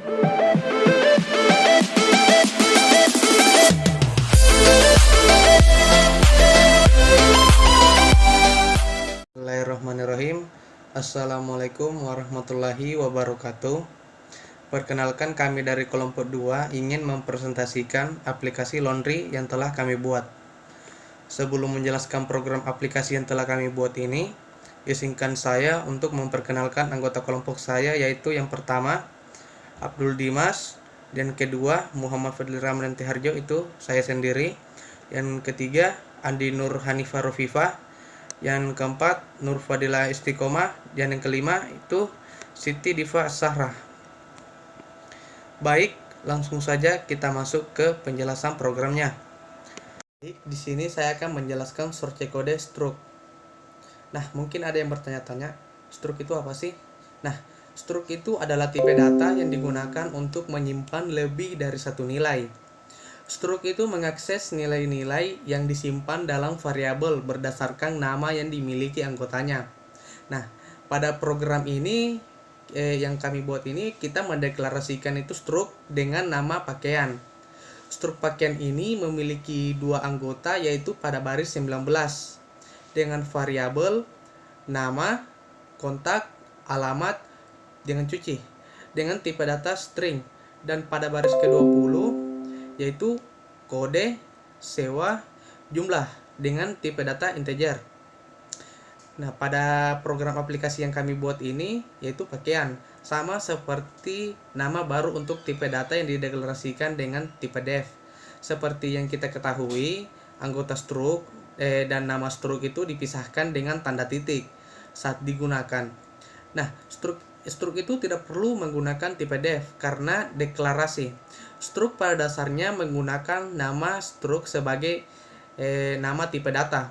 Bismillahirrahmanirrahim. Assalamualaikum warahmatullahi wabarakatuh. Perkenalkan, kami dari kelompok 2 ingin mempresentasikan aplikasi laundry yang telah kami buat. Sebelum menjelaskan program aplikasi yang telah kami buat ini, izinkan saya untuk memperkenalkan anggota kelompok saya, yaitu yang pertama Abdul Dimas, dan kedua Muhammad Fadli Ramdan Tiharjo, itu saya sendiri. Yang ketiga Andi Nur Hanifah Rofifah, yang keempat Nur Fadila Istiqomah, dan yang kelima itu Siti Diva Sahra. Baik, langsung saja kita masuk ke penjelasan programnya. Baik, di sini saya akan menjelaskan source kode struct. Nah, mungkin ada yang bertanya-tanya, struct itu apa sih? Nah, struct itu adalah tipe data yang digunakan untuk menyimpan lebih dari satu nilai. Struct itu mengakses nilai-nilai yang disimpan dalam variabel berdasarkan nama yang dimiliki anggotanya. Nah, pada program ini yang kami buat ini, kita mendeklarasikan itu struct dengan nama pakaian. Struct pakaian ini memiliki dua anggota, yaitu pada baris 19 dengan variabel nama, kontak, alamat, dengan cuci, dengan tipe data string, dan pada baris ke-20 yaitu kode, sewa, jumlah dengan tipe data integer. Nah, pada program aplikasi yang kami buat ini yaitu pakaian, sama seperti nama baru untuk tipe data yang dideklarasikan dengan tipe def. Seperti yang kita ketahui, anggota struct dan nama struct itu dipisahkan dengan tanda titik saat digunakan. Nah, struct itu tidak perlu menggunakan tipe def karena deklarasi. Struct pada dasarnya menggunakan nama struct sebagai nama tipe data.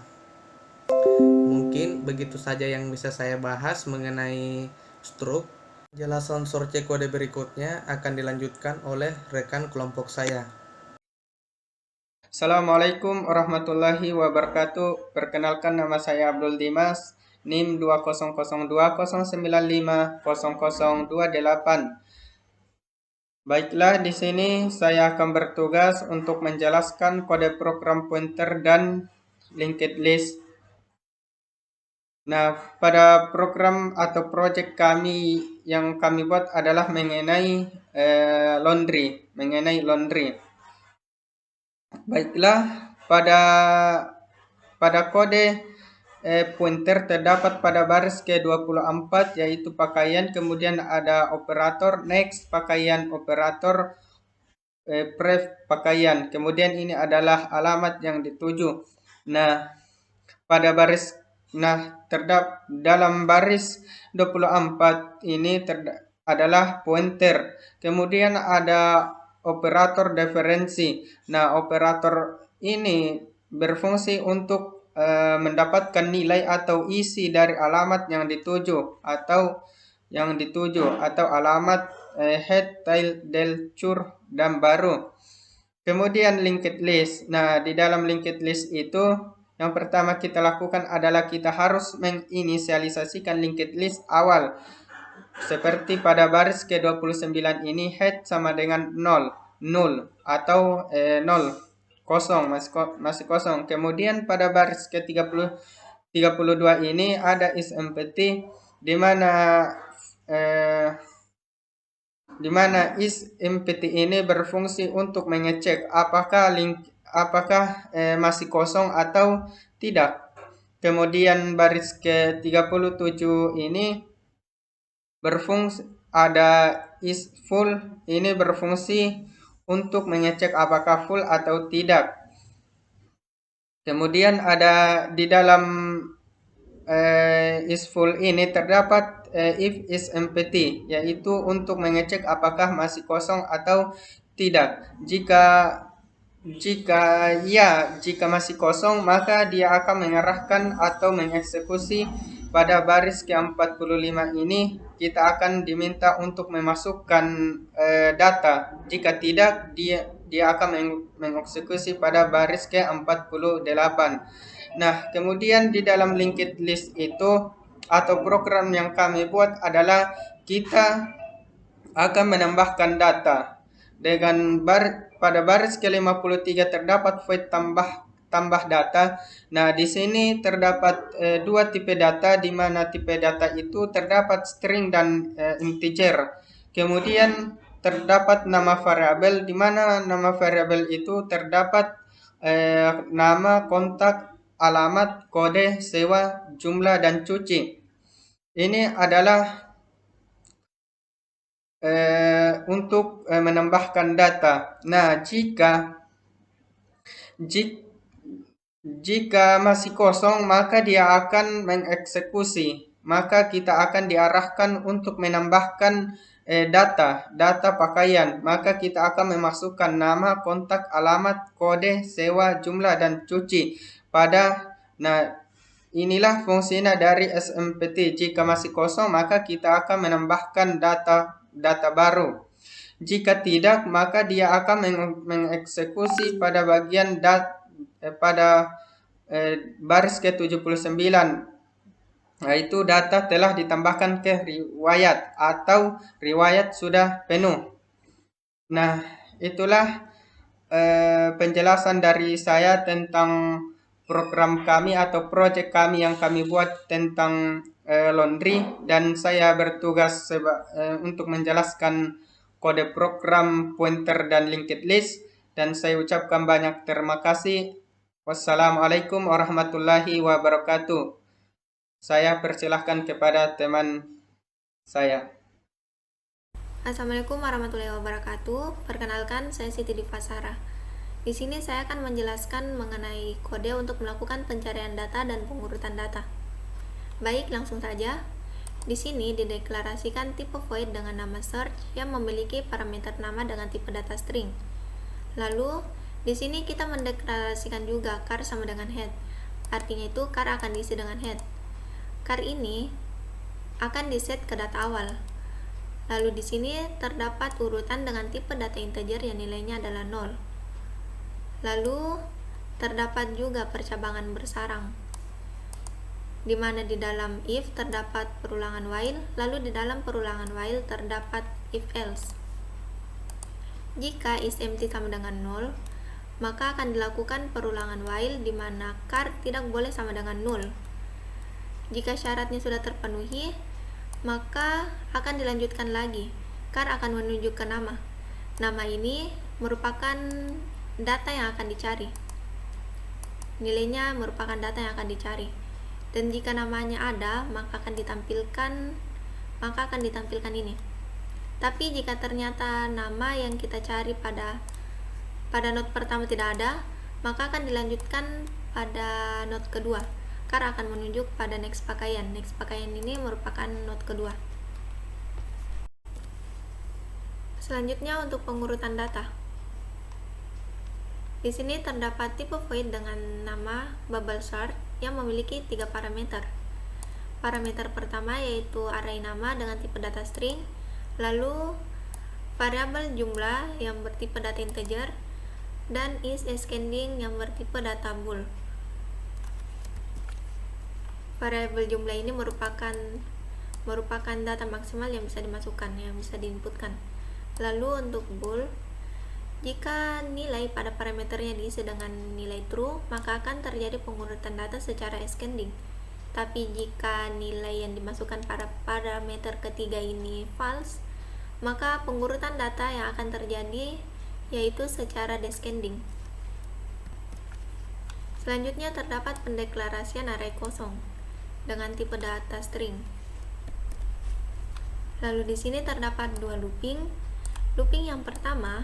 Mungkin begitu saja yang bisa saya bahas mengenai struct. Penjelasan source kode berikutnya akan dilanjutkan oleh rekan kelompok saya. Assalamualaikum warahmatullahi wabarakatuh. Perkenalkan, nama saya Abdul Dimas, NIM 20020950028. Baiklah, di sini saya akan bertugas untuk menjelaskan kode program pointer dan linked list. Nah, pada program atau project kami yang kami buat adalah mengenai laundry. Baiklah, pada kode pointer terdapat pada baris ke-24 yaitu pakaian, kemudian ada operator next pakaian, operator pref pakaian, kemudian ini adalah alamat yang dituju. Nah, pada baris terdapat dalam baris 24 ini adalah pointer. Kemudian ada operator diferensi. Nah, operator ini berfungsi untuk mendapatkan nilai atau isi dari alamat yang dituju atau alamat head, tail, del, cur, dan baru. Kemudian linked list. Nah, di dalam linked list itu yang pertama kita lakukan adalah kita harus menginisialisasikan linked list awal. Seperti pada baris ke-29 ini head sama dengan 0, null atau 0, kosong, masih kosong. Kemudian pada baris ke-32 ini ada is empty, di mana is empty ini berfungsi untuk mengecek apakah masih kosong atau tidak. Kemudian baris ke-37 ini berfungsi ada is full, ini berfungsi untuk mengecek apakah full atau tidak. Kemudian ada di dalam is full ini terdapat if is empty, yaitu untuk mengecek apakah masih kosong atau tidak. Jika masih kosong, maka dia akan mengarahkan atau mengeksekusi pada baris ke-45 ini. Kita akan diminta untuk memasukkan data. Jika tidak, dia akan mengeksekusi pada baris ke-48. Nah, kemudian di dalam linked list itu atau program yang kami buat adalah kita akan menambahkan data. Pada baris ke-53 terdapat void tambah data. Nah, di sini terdapat dua tipe data, di mana tipe data itu terdapat string dan integer. Kemudian terdapat nama variabel, di mana nama variabel itu terdapat nama, kontak, alamat, kode, sewa, jumlah, dan cuci. Ini adalah untuk menambahkan data. Nah, jika masih kosong, maka dia akan mengeksekusi. Maka kita akan diarahkan untuk menambahkan data pakaian. Maka kita akan memasukkan nama, kontak, alamat, kode, sewa, jumlah, dan cuci Nah, inilah fungsinya dari SMPT. Jika masih kosong, maka kita akan menambahkan data baru. Jika tidak, maka dia akan mengeksekusi pada baris ke-79, yaitu data telah ditambahkan ke riwayat atau riwayat sudah penuh. Nah, itulah penjelasan dari saya tentang program kami atau project kami yang kami buat tentang laundry, dan saya bertugas untuk menjelaskan kode program, pointer, dan linked list, dan saya ucapkan banyak terima kasih. Wassalamualaikum warahmatullahi wabarakatuh. Saya persilahkan kepada teman saya. Assalamualaikum warahmatullahi wabarakatuh. Perkenalkan, saya Siti Diva Sarah. Di sini saya akan menjelaskan mengenai kode untuk melakukan pencarian data dan pengurutan data. Baik, langsung saja. Di sini dideklarasikan tipe void dengan nama search yang memiliki parameter nama dengan tipe data string. Lalu, di sini kita mendeklarasikan juga char sama dengan head. Artinya itu char akan diisi dengan head. Char ini akan diset ke data awal. Lalu di sini terdapat urutan dengan tipe data integer yang nilainya adalah 0. Lalu terdapat juga percabangan bersarang, di mana di dalam if terdapat perulangan while, lalu di dalam perulangan while terdapat if else. Jika is empty sama dengan 0, maka akan dilakukan perulangan while di mana char tidak boleh sama dengan 0. Jika syaratnya sudah terpenuhi, maka akan dilanjutkan lagi. Char akan menunjuk ke nama. Nama ini merupakan data yang akan dicari. Nilainya merupakan data yang akan dicari. Dan jika namanya ada, maka akan ditampilkan ini. Tapi jika ternyata nama yang kita cari pada node pertama tidak ada, maka akan dilanjutkan pada node kedua. Char akan menunjuk pada next pakaian. Next pakaian ini merupakan node kedua. Selanjutnya untuk pengurutan data. Di sini terdapat tipe void dengan nama bubble sort yang memiliki 3 parameter. Parameter pertama yaitu array nama dengan tipe data string, lalu variabel jumlah yang bertipe data integer, dan is ascending yang bertipe data bool. Variabel jumlah ini merupakan data maksimal yang bisa dimasukkan, yang bisa diinputkan. Lalu untuk bool, jika nilai pada parameternya diisi dengan nilai true, maka akan terjadi pengurutan data secara ascending. Tapi jika nilai yang dimasukkan pada parameter ketiga ini false, maka pengurutan data yang akan terjadi yaitu secara descending. Selanjutnya terdapat pendeklarasian array kosong dengan tipe data string. Lalu di sini terdapat 2 looping. Looping yang pertama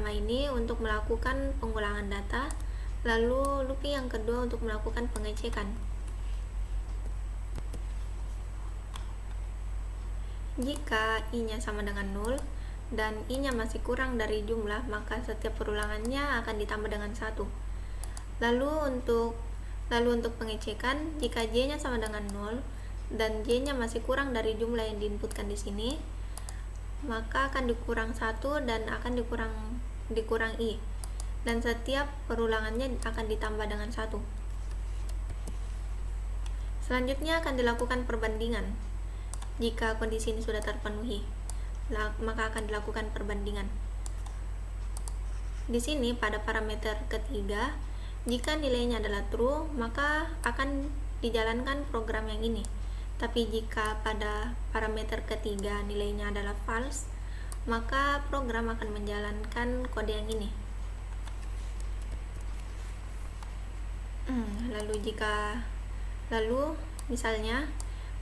ini untuk melakukan pengulangan data, lalu looping yang kedua untuk melakukan pengecekan. Jika i-nya sama dengan 0 dan i-nya masih kurang dari jumlah, maka setiap perulangannya akan ditambah dengan 1. Lalu untuk pengecekan, jika j-nya sama dengan 0 dan j-nya masih kurang dari jumlah yang diinputkan di sini, maka akan dikurang 1 dan akan dikurang i, dan setiap perulangannya akan ditambah dengan 1. Selanjutnya akan dilakukan perbandingan jika kondisi ini sudah terpenuhi. maka akan dilakukan perbandingan. Di sini pada parameter ketiga, jika nilainya adalah true, maka akan dijalankan program yang ini. Tapi jika pada parameter ketiga nilainya adalah false, maka program akan menjalankan kode yang ini. Lalu misalnya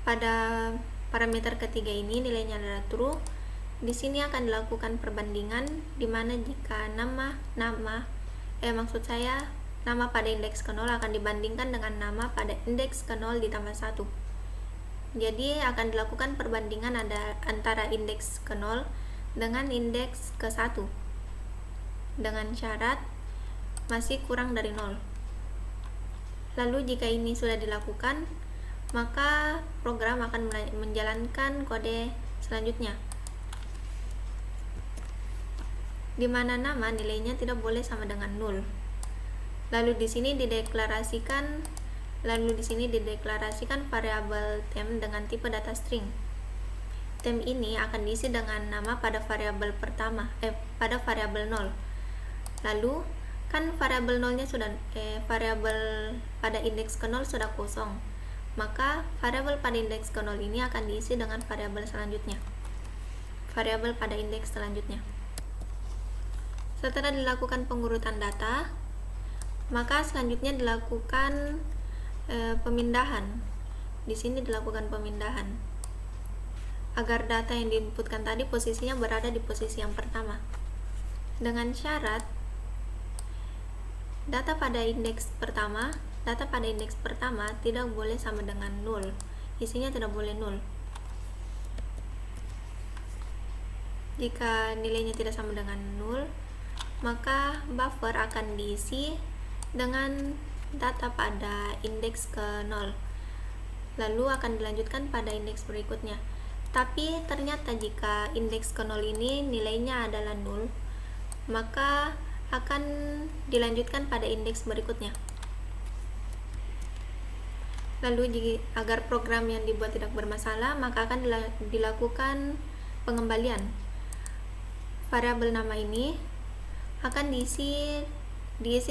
pada parameter ketiga ini nilainya adalah true, di sini akan dilakukan perbandingan di mana jika nama pada indeks ke 0 akan dibandingkan dengan nama pada indeks ke 0 ditambah 1. Jadi akan dilakukan perbandingan antara indeks ke 0 dengan indeks ke 1 dengan syarat masih kurang dari 0. Lalu jika ini sudah dilakukan, maka program akan menjalankan kode selanjutnya, di mana nama nilainya tidak boleh sama dengan 0. Lalu di sini dideklarasikan variabel temp dengan tipe data string. Temp ini akan diisi dengan nama pada variabel pada variabel 0. Lalu kan variabel 0-nya variabel pada indeks ke 0 sudah kosong, maka variabel pada indeks ke 0 ini akan diisi dengan variabel pada indeks selanjutnya. Setelah dilakukan pengurutan data, maka selanjutnya dilakukan pemindahan. Di sini dilakukan pemindahan agar data yang diinputkan tadi posisinya berada di posisi yang pertama, dengan syarat data pada indeks pertama tidak boleh sama dengan 0. Isinya tidak boleh 0. Jika nilainya tidak sama dengan 0, maka buffer akan diisi dengan data pada indeks ke 0. Lalu akan dilanjutkan pada indeks berikutnya. Tapi ternyata jika indeks ke 0 ini nilainya adalah 0, maka akan dilanjutkan pada indeks berikutnya. Lalu agar program yang dibuat tidak bermasalah, maka akan dilakukan pengembalian. Variabel nama ini akan diisi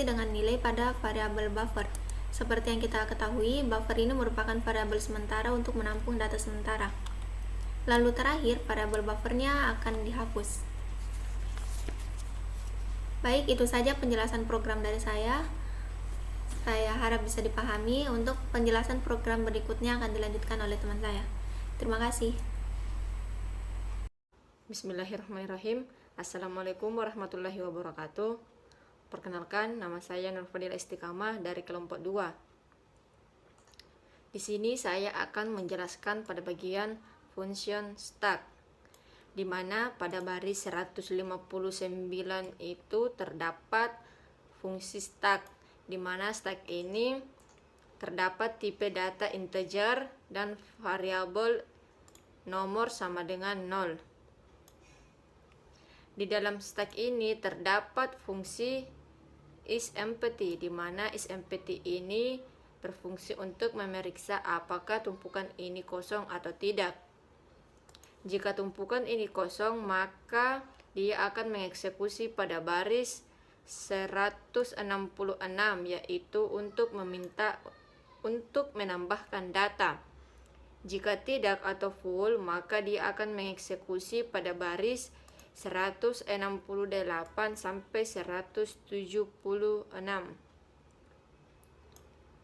dengan nilai pada variabel buffer. Seperti yang kita ketahui, buffer ini merupakan variabel sementara untuk menampung data sementara. Lalu terakhir, variabel buffernya akan dihapus. Baik, itu saja penjelasan program dari saya. Saya harap bisa dipahami. Untuk penjelasan program berikutnya akan dilanjutkan oleh teman saya. Terima kasih. Bismillahirrahmanirrahim. Assalamualaikum warahmatullahi wabarakatuh. Perkenalkan, nama saya Nurfadila Istiqamah dari kelompok 2. Di sini saya akan menjelaskan pada bagian function stack, di mana pada baris 159 itu terdapat fungsi stack, di mana stack ini terdapat tipe data integer dan variabel nomor sama dengan 0. Di dalam stack ini terdapat fungsi isEmpty, di mana isEmpty ini berfungsi untuk memeriksa apakah tumpukan ini kosong atau tidak. Jika tumpukan ini kosong, maka dia akan mengeksekusi pada baris 166, yaitu untuk menambahkan data. Jika tidak atau full, maka dia akan mengeksekusi pada baris 168 sampai 176.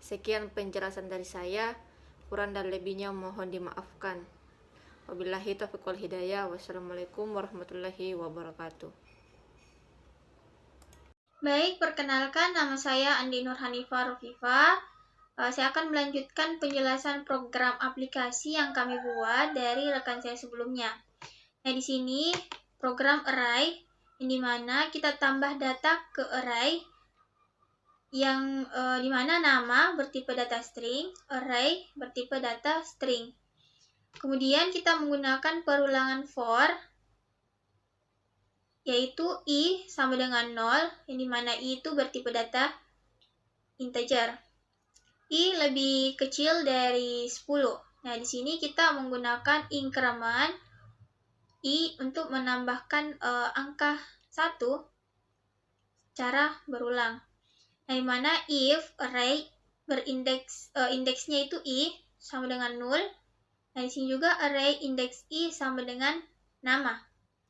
Sekian penjelasan dari saya, kurang dan lebihnya mohon dimaafkan. Wabillahi taufiq wal hidayah. Wassalamualaikum warahmatullahi wabarakatuh. Baik, perkenalkan nama saya Andi Nur Hanifah Rufifa. Saya akan melanjutkan penjelasan program aplikasi yang kami buat dari rekan saya sebelumnya. Nah, di sini program array, yang dimana kita tambah data ke array yang dimana nama bertipe data string, array bertipe data string. Kemudian kita menggunakan perulangan for, yaitu i sama dengan 0, yang dimana i itu bertipe data integer. I lebih kecil dari 10. Nah, di sini kita menggunakan increment I untuk menambahkan angka 1 secara berulang. Nah, di mana if array indeksnya itu I sama dengan 0. Nah, di sini juga array indeks I sama dengan nama.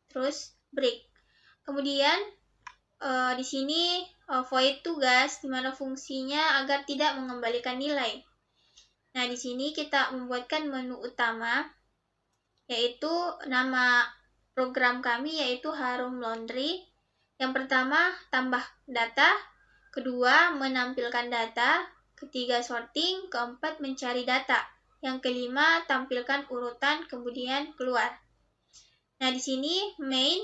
Terus break. Kemudian di sini void tugas, di mana fungsinya agar tidak mengembalikan nilai. Nah, di sini kita membuatkan menu utama, yaitu nama program kami yaitu Harum Laundry. Yang pertama, tambah data. Kedua, menampilkan data. Ketiga, sorting. Keempat, mencari data. Yang kelima, tampilkan urutan, kemudian keluar. Nah, di sini main,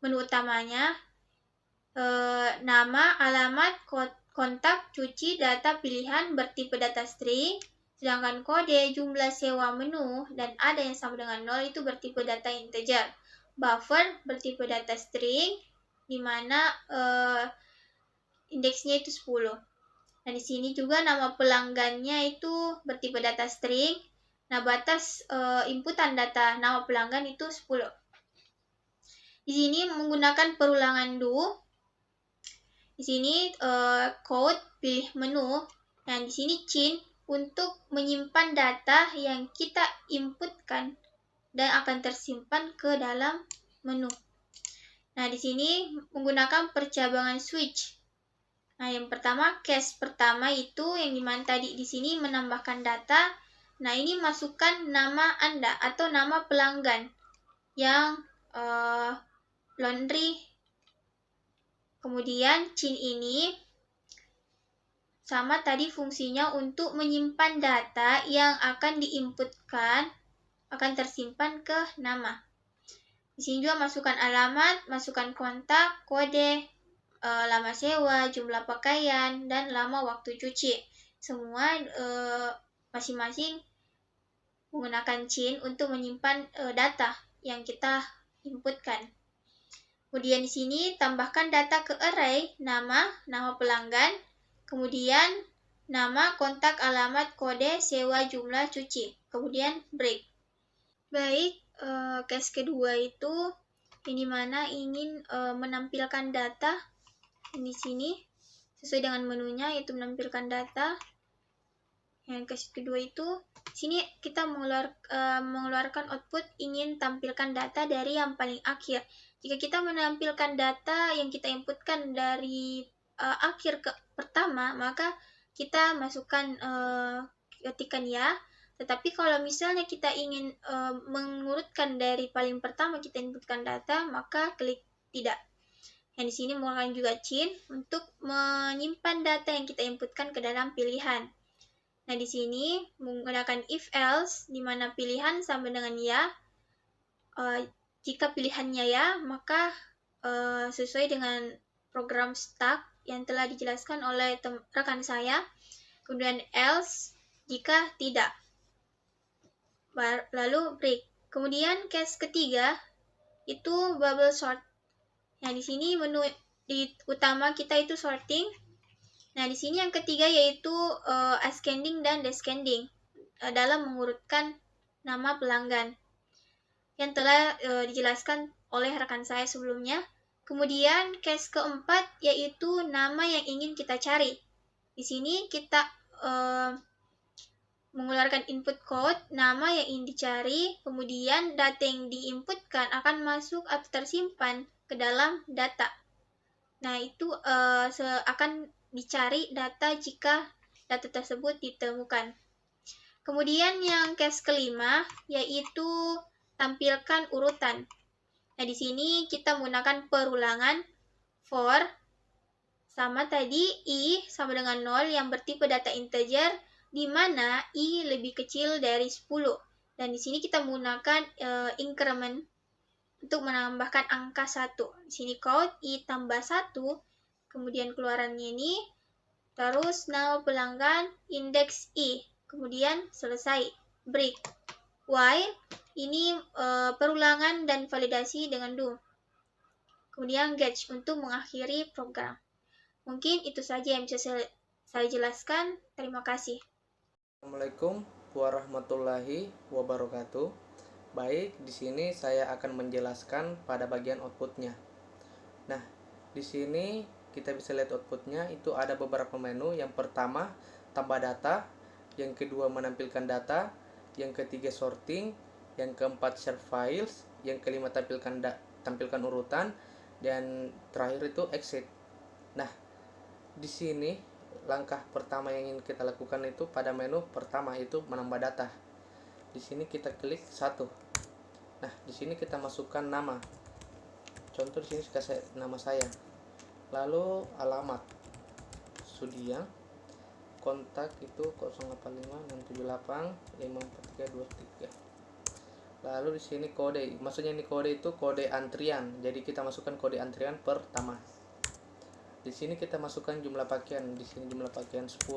menu utamanya, nama, alamat, kontak, cuci, data pilihan bertipe data string. Sedangkan kode, jumlah sewa menu, dan ada yang sama dengan 0 itu bertipe data integer. Buffer bertipe data string, di mana indeksnya itu 10. Nah, di sini juga nama pelanggannya itu bertipe data string. Nah, batas inputan data nama pelanggan itu 10. Di sini menggunakan perulangan do. Di sini code pilih menu. Nah, di sini chain untuk menyimpan data yang kita inputkan dan akan tersimpan ke dalam menu. Nah, di sini menggunakan percabangan switch. Nah, yang pertama, case pertama itu yang dimana tadi di sini menambahkan data. Nah, ini masukkan nama Anda atau nama pelanggan yang laundry. Kemudian chain ini sama tadi fungsinya untuk menyimpan data yang akan diinputkan akan tersimpan ke nama. Di sini juga masukkan alamat, masukkan kontak, kode, lama sewa, jumlah pakaian, dan lama waktu cuci. Semua masing-masing menggunakan chain untuk menyimpan data yang kita inputkan. Kemudian di sini tambahkan data ke array, nama pelanggan, kemudian nama, kontak, alamat, kode, sewa, jumlah, cuci. Kemudian break. Baik, case kedua itu ini mana ingin menampilkan data di sini sesuai dengan menunya, yaitu menampilkan data. Yang case kedua itu di sini kita mengeluarkan output ingin tampilkan data dari yang paling akhir. Jika kita menampilkan data yang kita inputkan dari akhir ke pertama, maka kita masukkan ketikkan ya. Tetapi kalau misalnya kita ingin mengurutkan dari paling pertama kita inputkan data, maka klik tidak. Yang di sini menggunakan juga chain untuk menyimpan data yang kita inputkan ke dalam pilihan. Nah, di sini menggunakan if else, di mana pilihan sama dengan ya. Jika pilihannya ya, maka sesuai dengan program stack yang telah dijelaskan oleh rekan saya. Kemudian else jika tidak. Lalu break. Kemudian case ketiga itu bubble sort. Nah, di sini menu utama kita itu sorting. Nah, di sini yang ketiga yaitu ascending dan descending dalam mengurutkan nama pelanggan yang telah dijelaskan oleh rekan saya sebelumnya. Kemudian case keempat yaitu nama yang ingin kita cari. Di sini kita mengeluarkan input code, nama yang ingin dicari, kemudian data yang diinputkan akan masuk atau tersimpan ke dalam data. Nah, itu akan dicari data jika data tersebut ditemukan. Kemudian yang case kelima yaitu tampilkan urutan. Nah, di sini kita menggunakan perulangan for sama tadi i sama dengan 0 yang bertipe data integer, di mana i lebih kecil dari 10. Dan di sini kita menggunakan increment untuk menambahkan angka 1. Di sini code i tambah 1, kemudian keluarannya ini, terus nama pelanggan, indeks i, kemudian selesai, break. While ini perulangan dan validasi dengan do. Kemudian gauge untuk mengakhiri program. Mungkin itu saja yang bisa saya jelaskan. Terima kasih. Assalamualaikum warahmatullahi wabarakatuh. Baik, di sini saya akan menjelaskan pada bagian outputnya. Nah, di sini kita bisa lihat outputnya itu ada beberapa menu. Yang pertama tambah data, yang kedua menampilkan data, yang ketiga sorting, yang keempat share files, yang kelima tampilkan urutan, dan terakhir itu exit. Nah, di sini langkah pertama yang ingin kita lakukan itu pada menu pertama, yaitu menambah data. Di sini kita klik satu. Nah, di sini kita masukkan nama. Contoh di sini kasih nama saya. Lalu alamat Sudiang. Kontak itu 085 678 54323. Lalu di sini kode. Maksudnya ini kode itu kode antrian. Jadi kita masukkan kode antrian pertama. Di sini kita masukkan jumlah pakaian. Di sini jumlah pakaian 10.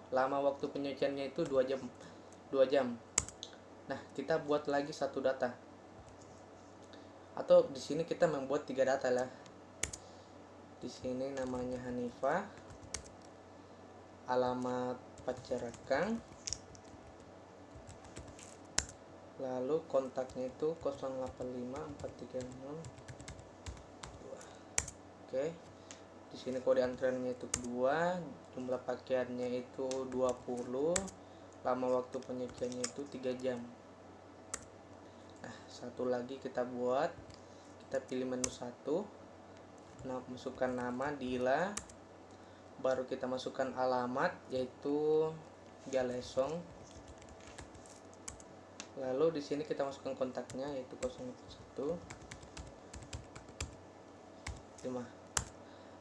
Lama waktu penyuciannya itu 2 jam. 2 jam. Nah, kita buat lagi satu data. Atau di sini kita membuat 3 data lah. Di sini namanya Hanifah, alamat Pacarakang, lalu kontaknya itu 085436. Oke. Di sini kode antriannya itu 2, jumlah pakaiannya itu 20, lama waktu penyuciannya itu 3 jam. Nah, satu lagi kita buat. Kita pilih menu 1. Nah, masukkan nama Dila. Baru kita masukkan alamat yaitu Galesong. Lalu di sini kita masukkan kontaknya yaitu 015.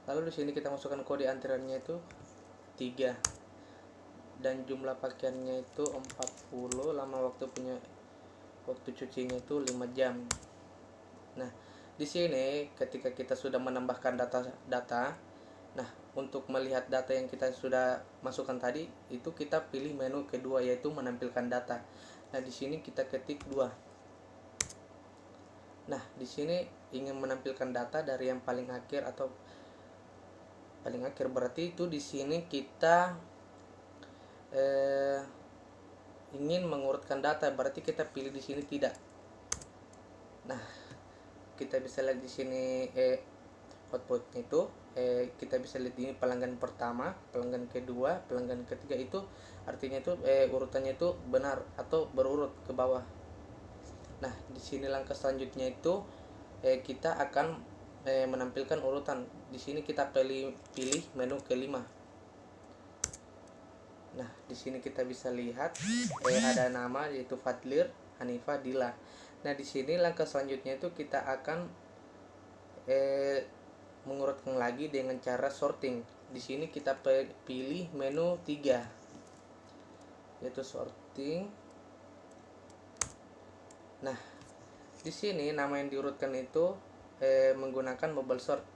Lalu di sini kita masukkan kode antriannya itu 3. Dan jumlah pakaiannya itu 40, lama waktu cucinya itu 5 jam. Nah, di sini ketika kita sudah menambahkan data, nah untuk melihat data yang kita sudah masukkan tadi itu kita pilih menu kedua yaitu menampilkan data. Nah, di sini kita ketik 2. Nah, di sini ingin menampilkan data dari yang paling akhir atau paling akhir, berarti itu di sini kita ingin mengurutkan data, berarti kita pilih di sini tidak. Nah, kita bisa lihat di sini outputnya itu kita bisa lihat ini pelanggan pertama, pelanggan kedua, pelanggan ketiga, itu artinya itu urutannya itu benar atau berurut ke bawah. Nah, di sini langkah selanjutnya itu kita akan menampilkan urutan. Di sini kita pilih menu kelima. Nah, di sini kita bisa lihat ada nama yaitu Fadlir, Hanifah, Dila. Nah, di sini langkah selanjutnya itu kita akan mengurutkan lagi dengan cara sorting. Di sini kita pilih menu 3 yaitu sorting. Nah, di sini nama yang diurutkan itu menggunakan bubble sort.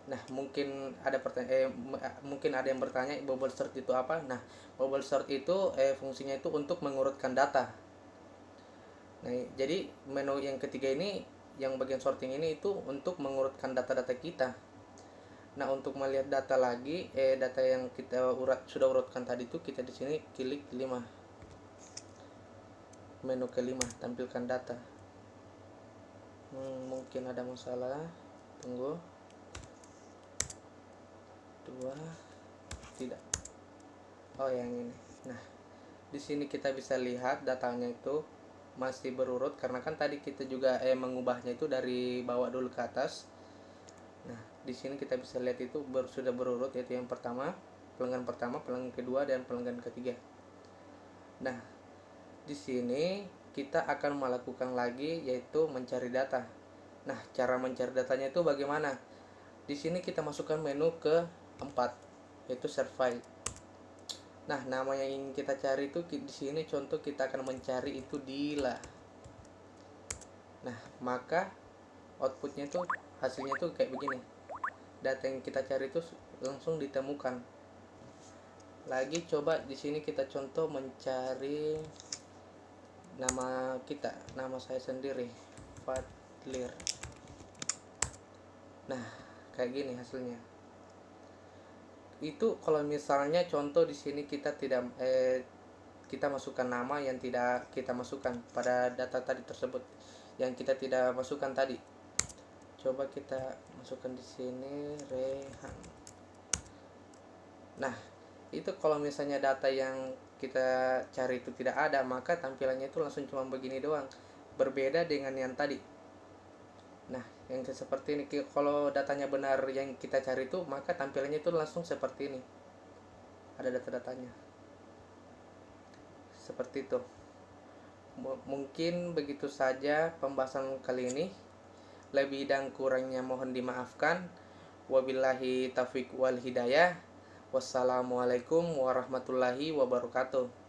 Nah, mungkin ada yang bertanya bubble sort itu apa? Nah, bubble sort itu fungsinya itu untuk mengurutkan data. Nah, jadi menu yang ketiga ini, yang bagian sorting ini itu untuk mengurutkan data-data kita. Nah, untuk melihat data lagi, data yang kita sudah urutkan tadi itu, kita di sini klik 5. Menu kelima, tampilkan data. Mungkin ada masalah. Tunggu. 2. Tidak. Oh, yang ini. Nah, di sini kita bisa lihat datanya itu masih berurut karena kan tadi kita juga mengubahnya itu dari bawah dulu ke atas. Nah, di sini kita bisa lihat itu sudah berurut, yaitu yang pertama, pelanggan pertama, pelanggan kedua, dan pelanggan ketiga. Nah, di sini kita akan melakukan lagi yaitu mencari data. Nah, cara mencari datanya itu bagaimana? Di sini kita masukkan menu ke-4 yaitu share file. Nah, nama yang ingin kita cari itu di sini contoh kita akan mencari itu Dila. Nah, maka outputnya itu hasilnya itu kayak begini. Data yang kita cari itu langsung ditemukan. Lagi coba di sini kita contoh mencari nama kita, nama saya sendiri, Fadlir. Nah, kayak gini hasilnya. Itu kalau misalnya contoh di sini kita tidak kita masukkan nama yang tidak kita masukkan pada data tadi tersebut. yang kita tidak masukkan tadi. Coba kita masukkan di sini Rehan. Nah, itu kalau misalnya data yang kita cari itu tidak ada, maka tampilannya itu langsung cuma begini doang, berbeda dengan yang tadi. Nah, yang seperti ini, kalau datanya benar yang kita cari itu, maka tampilannya itu langsung seperti ini, ada data-datanya seperti itu. Mungkin begitu saja pembahasan kali ini. Lebih dan kurangnya mohon dimaafkan. Wabillahi taufiq wal hidayah. Wassalamualaikum warahmatullahi wabarakatuh.